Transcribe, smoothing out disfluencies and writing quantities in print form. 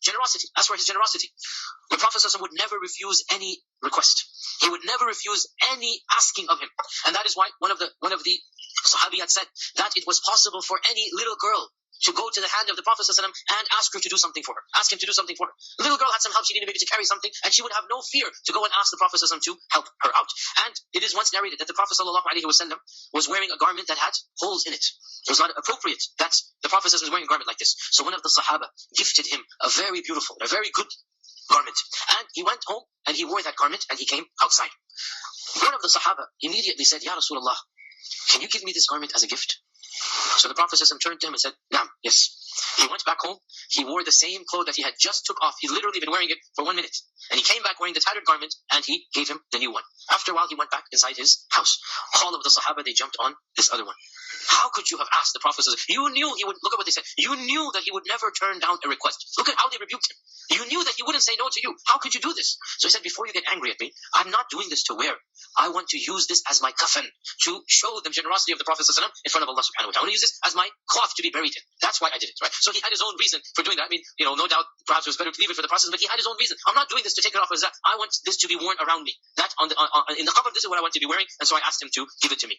generosity. As for his generosity, the Prophet ﷺ would never refuse any request. He would never refuse any asking of him. And that is why one of the Sahabi had said that it was possible for any little girl to go to the hand of the Prophet ﷺ and ask her to do something for her. Ask him to do something for her. The little girl had some help, she needed maybe to carry something, and she would have no fear to go and ask the Prophet ﷺ to help her out. And it is once narrated that the Prophet ﷺ was wearing a garment that had holes in it. It was not appropriate that the Prophet ﷺ was wearing a garment like this. So one of the Sahaba gifted him a very beautiful, a very good garment. And he went home and he wore that garment and he came outside. One of the Sahaba immediately said, Ya Rasulullah, can you give me this garment as a gift? So the Prophet ﷺ turned to him and said, Naam, yes. He went back home. He wore the same clothes that he had just took off. He'd literally been wearing it for 1 minute. And he came back wearing the tattered garment and he gave him the new one. After a while, he went back inside his house. All of the Sahaba, they jumped on this other one. How could you have asked the Prophet ﷺ? You knew he would, look at what they said. You knew that he would never turn down a request. Look at how they rebuked him. You knew that he wouldn't say no to you. How could you do this? So he said, before you get angry at me, I'm not doing this to wear. I want to use this as my kafan, to show the generosity of the Prophet ﷺ in front of Allah subhanahu wa ta'ala. I want to use this as my cloth to be buried in. That's why I did it, right? So he had his own reason for doing that. I mean, no doubt, perhaps it was better to leave it for the process, but he had his own reason. I'm not doing this to take it off as that. I want this to be worn around me. That in the qabr, this is what I want to be wearing, and so I asked him to give it to me.